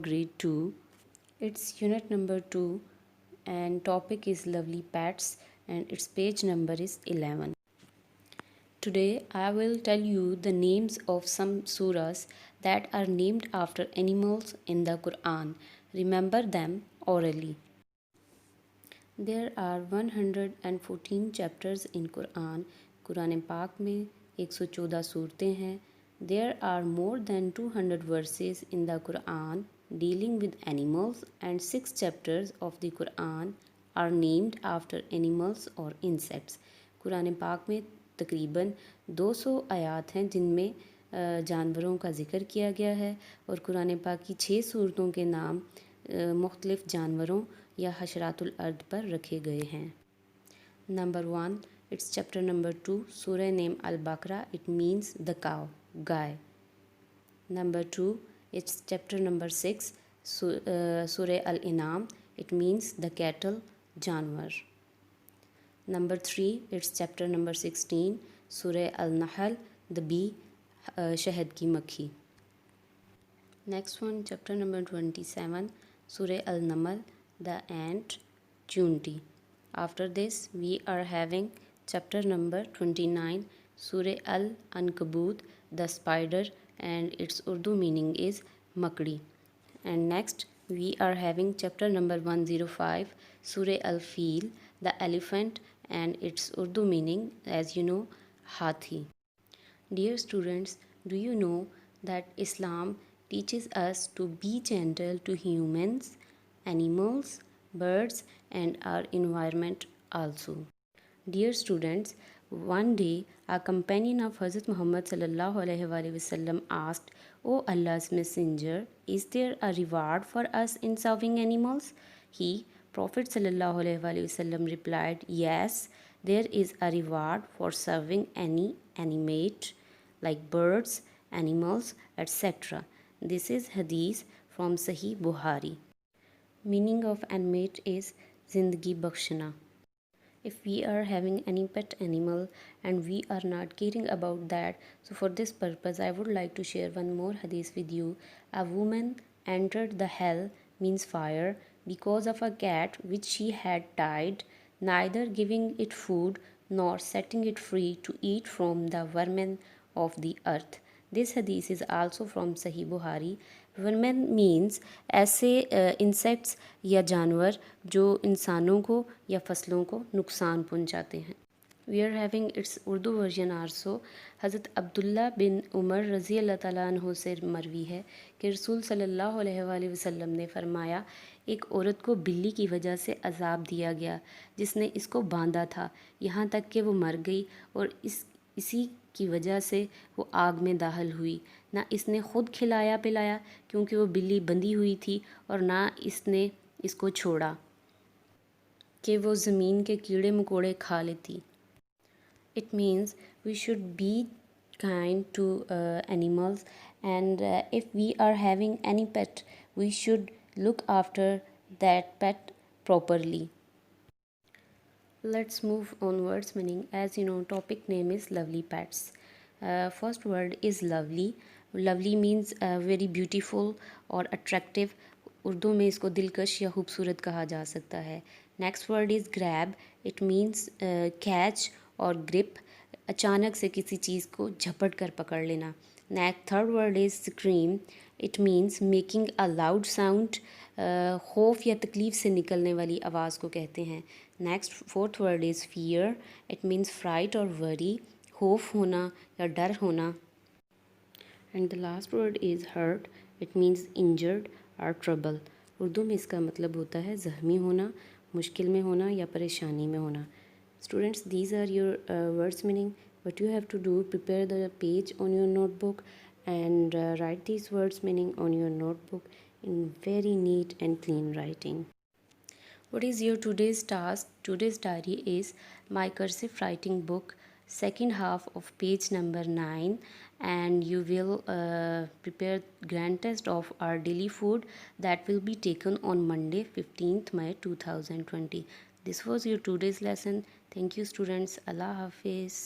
grade 2. It's unit number 2 and topic is lovely pets and its page number is 11. Today I will tell you the names of some surahs that are named after animals in the Quran. Remember them orally. There are 114 chapters in Quran. Quran पाक में 114 सूरतें हैं. There are more than 200 verses in the Quran dealing with animals and 6 chapters of the Quran are named after animals or insects. Quran पाक में तकरीबन 200 आयात हैं जिनमें जानवरों का ज़िक्र किया गया है और कुरान पाक की 6 सूरतों के नाम मुख्तलिफ़ जानवरों या हशरातुल अर्द पर रखे गए हैं. नंबर 1, इट्स चैप्टर नंबर 2, सूरह नेम अल बकरा, इट मीन्स द काव, गाय. नंबर 2, इट्स चैप्टर नंबर 6, सूरह अल इनाम, इट मीन्स द कैटल, जानवर. नंबर 3, इट्स चैप्टर नंबर 16, सूरह अल नहल, द बी, शहद की मक्खी. नेक्स्ट वन, चैप्टर नंबर 27, सूरह अल नमल, the ant, chunti. After this we are having chapter number 29, Surah Al-Ankabut, the spider, and its Urdu meaning is makdi. And next we are having chapter number 105, Surah Al-Fil, the elephant, and its Urdu meaning, as you know, hathi. Dear students, do you know that Islam teaches us to be gentle to humans, animals, birds, and our environment also. Dear students, one day a companion of Hazrat Muhammad sallallahu alaihi wasallam asked, "O Allah's messenger, is there a reward for us in serving animals?" He, Prophet sallallahu alaihi wasallam, replied, "Yes, there is a reward for serving any animate like birds, animals, etc." This is hadith from Sahih Bukhari. Meaning of animate is zindagi bakshna. If we are having any pet animal and we are not caring about that, so for this purpose I would like to share one more hadith with you. A woman entered the hell, means fire, because of a cat which she had tied, neither giving it food nor setting it free to eat from the vermin of the earth. This hadith is also from Sahih Bukhari. Vermin means ऐसे insects या जानवर जो इंसानों को या फसलों को नुकसान पहुंचाते हैं. We are having its Urdu version also. हज़रत अब्दुल्ला बिन उमर रज़ी अल्लाह ताला अन्हु से मरवी है कि रसूल सल्लल्लाहु अलैहि वसल्लम ने फरमाया, एक औरत को बिल्ली की वजह से अजाब दिया गया जिसने इसको बांधा था यहाँ तक कि वो मर गई और इसी की वजह से वो आग में दाखिल हुई. ना इसने ख़ुद खिलाया पिलाया क्योंकि वो बिल्ली बंधी हुई थी और ना इसने इसको छोड़ा कि वो ज़मीन के कीड़े मकोड़े खा लेती. It means we should be kind to animals and if we are having any pet we should look after that pet properly. Let's move onwards meaning. As you know, topic name is lovely pets. First word is lovely. Lovely means very beautiful or attractive. Urdu में इसको दिलकश या खूबसूरत कहा जा सकता है. Next word is grab. It means catch और ग्रिप, अचानक से किसी चीज़ को झपट कर पकड़ लेना. Next third word is scream. It means making a loud sound. खौफ या तकलीफ़ से निकलने वाली आवाज़ को कहते हैं. Next fourth word is fear. It means fright और वरी, खौफ होना या डर होना. And the last word is hurt. It means injured और ट्रबल. उर्दू में इसका मतलब होता है ज़ख्मी होना, मुश्किल में होना या परेशानी में होना. Students, these are your words meaning. What you have to do, prepare the page on your notebook and write these words meaning on your notebook in very neat and clean writing. What is your today's task? Today's diary is my cursive writing book, second half of page number 9, and you will prepare grand test of our daily food that will be taken on Monday 15th May 2020. This was your today's lesson. Thank you students. Allah Hafiz.